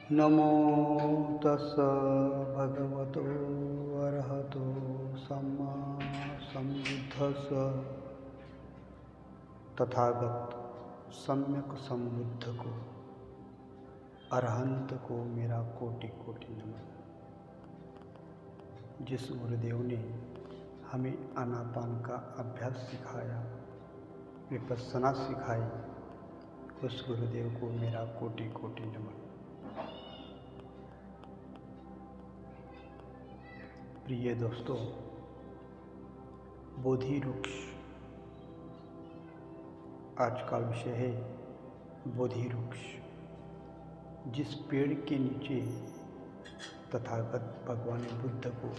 नमो तस् भगवतो अरहतो सम्मा सम्बुद्धस्स। तथागत सम्यक संबुद्ध को, अरहंत को मेरा कोटि कोटि नमन। जिस गुरुदेव ने हमें आनापान का अभ्यास सिखाया, विपस्सना सिखाई, उस गुरुदेव को मेरा कोटि कोटि नमन। प्रिय दोस्तों, बोधि वृक्ष आज का विषय है। बोधि वृक्ष, जिस पेड़ के नीचे तथागत भगवान बुद्ध को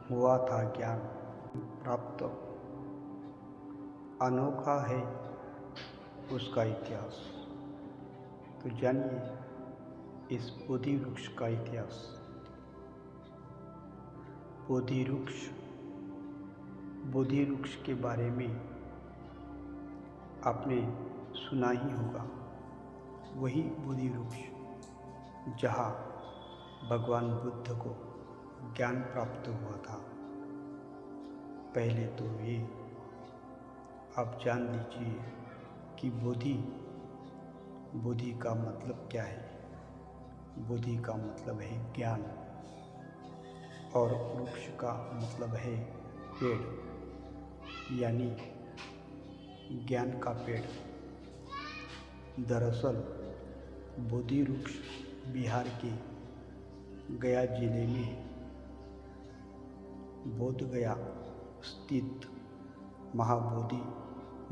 हुआ था ज्ञान प्राप्त, अनोखा है उसका इतिहास। तो जानिए इस बोधि वृक्ष का इतिहास। बोधि वृक्ष के बारे में आपने सुना ही होगा। वही बोधि वृक्ष जहाँ भगवान बुद्ध को ज्ञान प्राप्त हुआ था। पहले तो ये आप जान लीजिए कि बोधि का मतलब क्या है। बोधि का मतलब है ज्ञान, और वृक्ष का मतलब है पेड़, यानी ज्ञान का पेड़। दरअसल बोधि वृक्ष बिहार के गया जिले में बोध गया स्थित महाबोधि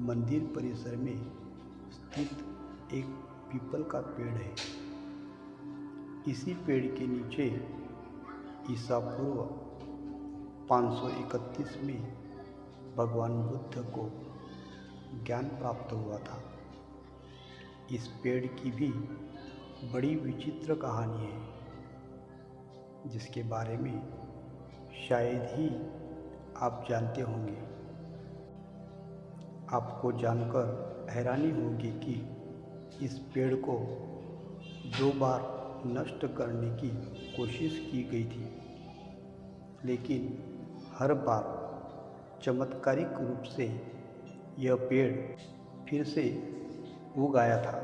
मंदिर परिसर में स्थित एक पीपल का पेड़ है। इसी पेड़ के नीचे ईसा पूर्व 531 में भगवान बुद्ध को ज्ञान प्राप्त हुआ था। इस पेड़ की भी बड़ी विचित्र कहानी है, जिसके बारे में शायद ही आप जानते होंगे। आपको जानकर हैरानी होगी कि इस पेड़ को 2 बार नष्ट करने की कोशिश की गई थी, लेकिन हर बार चमत्कारिक रूप से यह पेड़ फिर से उग आया था।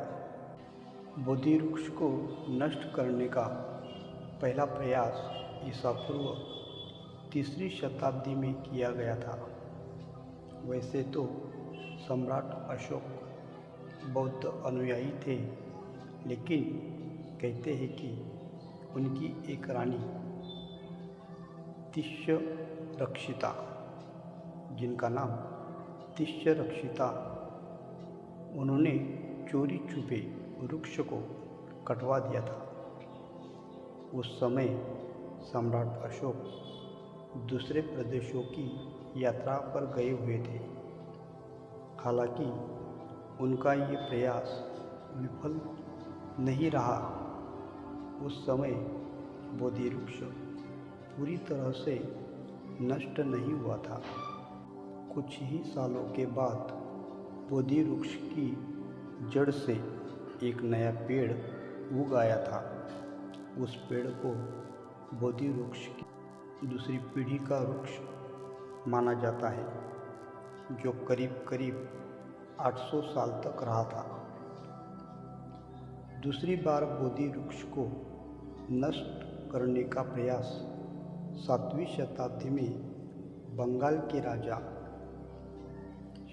बोधि वृक्ष को नष्ट करने का पहला प्रयास ईसा पूर्व 3री शताब्दी में किया गया था। वैसे तो सम्राट अशोक बौद्ध अनुयायी थे, लेकिन कहते हैं कि उनकी एक रानी तिष्यरक्षिता, जिनका नाम तिष्यरक्षिता, उन्होंने चोरी छुपे वृक्ष को कटवा दिया था। उस समय सम्राट अशोक दूसरे प्रदेशों की यात्रा पर गए हुए थे। हालांकि उनका ये प्रयास विफल नहीं रहा। उस समय बोधि वृक्ष पूरी तरह से नष्ट नहीं हुआ था। कुछ ही सालों के बाद बोधि वृक्ष की जड़ से एक नया पेड़ उग आया था। उस पेड़ को बोधि वृक्ष की दूसरी पीढ़ी का वृक्ष माना जाता है, जो करीब करीब 800 साल तक रहा था। दूसरी बार बोधि वृक्ष को नष्ट करने का प्रयास 7वीं शताब्दी में बंगाल के राजा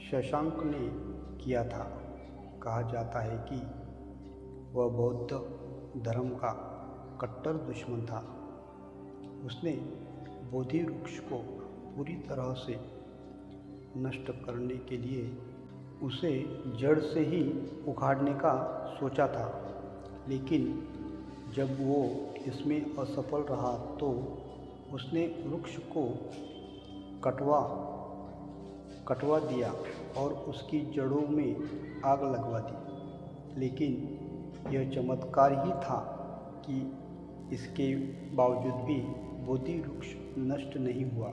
शशांक ने किया था। कहा जाता है कि वह बौद्ध धर्म का कट्टर दुश्मन था। उसने बोधि वृक्ष को पूरी तरह से नष्ट करने के लिए उसे जड़ से ही उखाड़ने का सोचा था, लेकिन जब वो इसमें असफल रहा तो उसने वृक्ष को कटवा दिया और उसकी जड़ों में आग लगवा दी। लेकिन यह चमत्कार ही था कि इसके बावजूद भी बोधि वृक्ष नष्ट नहीं हुआ,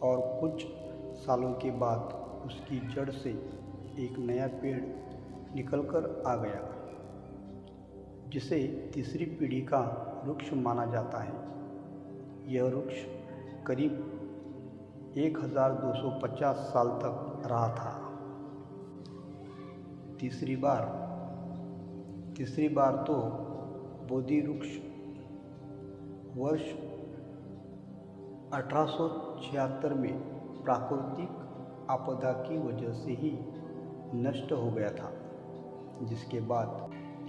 और कुछ सालों के बाद उसकी जड़ से एक नया पेड़ निकलकर आ गया। जिसे तीसरी पीढ़ी का वृक्ष माना जाता है। यह वृक्ष करीब 1250 साल तक रहा था। तीसरी बार तो बोधि वृक्ष वर्ष 1876 में प्राकृतिक आपदा की वजह से ही नष्ट हो गया था, जिसके बाद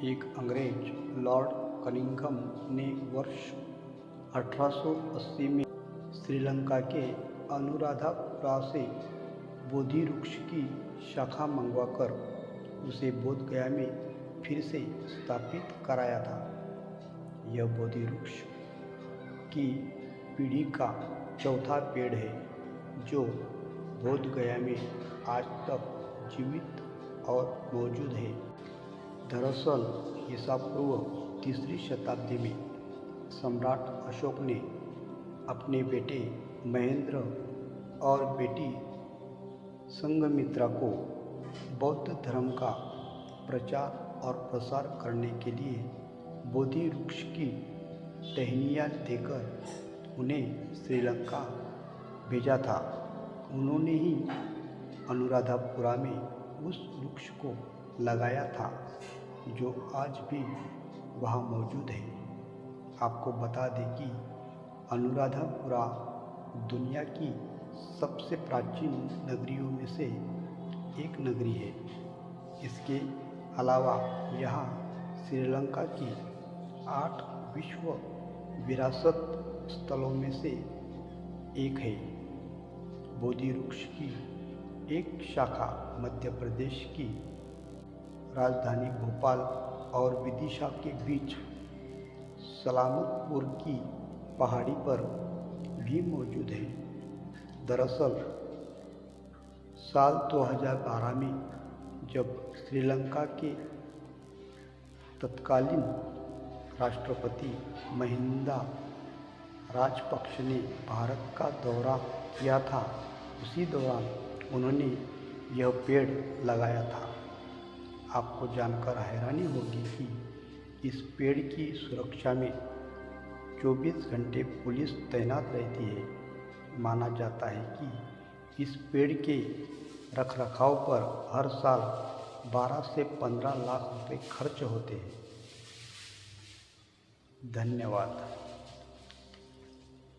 एक अंग्रेज लॉर्ड कनिंघम ने वर्ष 1880 में श्रीलंका के अनुराधापुरा से बोधि वृक्ष की शाखा मंगवाकर उसे बोध गया में फिर से स्थापित कराया था। यह बोधि वृक्ष की पीढ़ी का चौथा पेड़ है जो बोध गया में आज तक जीवित और मौजूद है। दरअसल ईसा पूर्व 3री शताब्दी में सम्राट अशोक ने अपने बेटे महेंद्र और बेटी संघमित्रा को बौद्ध धर्म का प्रचार और प्रसार करने के लिए बोधि वृक्ष की टहनियाँ देकर उन्हें श्रीलंका भेजा था। उन्होंने ही अनुराधापुरा में उस वृक्ष को लगाया था जो आज भी वहाँ मौजूद है। आपको बता दें कि अनुराधापुरा दुनिया की सबसे प्राचीन नगरियों में से एक नगरी है। इसके अलावा यहाँ श्रीलंका की 8 विश्व विरासत स्थलों में से एक है। बोधि वृक्ष की एक शाखा मध्य प्रदेश की राजधानी भोपाल और विदिशा के बीच सलामतपुर की पहाड़ी पर भी मौजूद है। दरअसल साल 2012 में जब श्रीलंका के तत्कालीन राष्ट्रपति महिंदा राजपक्ष ने भारत का दौरा किया था, उसी दौरान उन्होंने यह पेड़ लगाया था। आपको जानकर हैरानी होगी कि इस पेड़ की सुरक्षा में 24 घंटे पुलिस तैनात रहती है। माना जाता है कि इस पेड़ के रखरखाव पर हर साल 12 से 15 लाख रुपए खर्च होते हैं। धन्यवाद।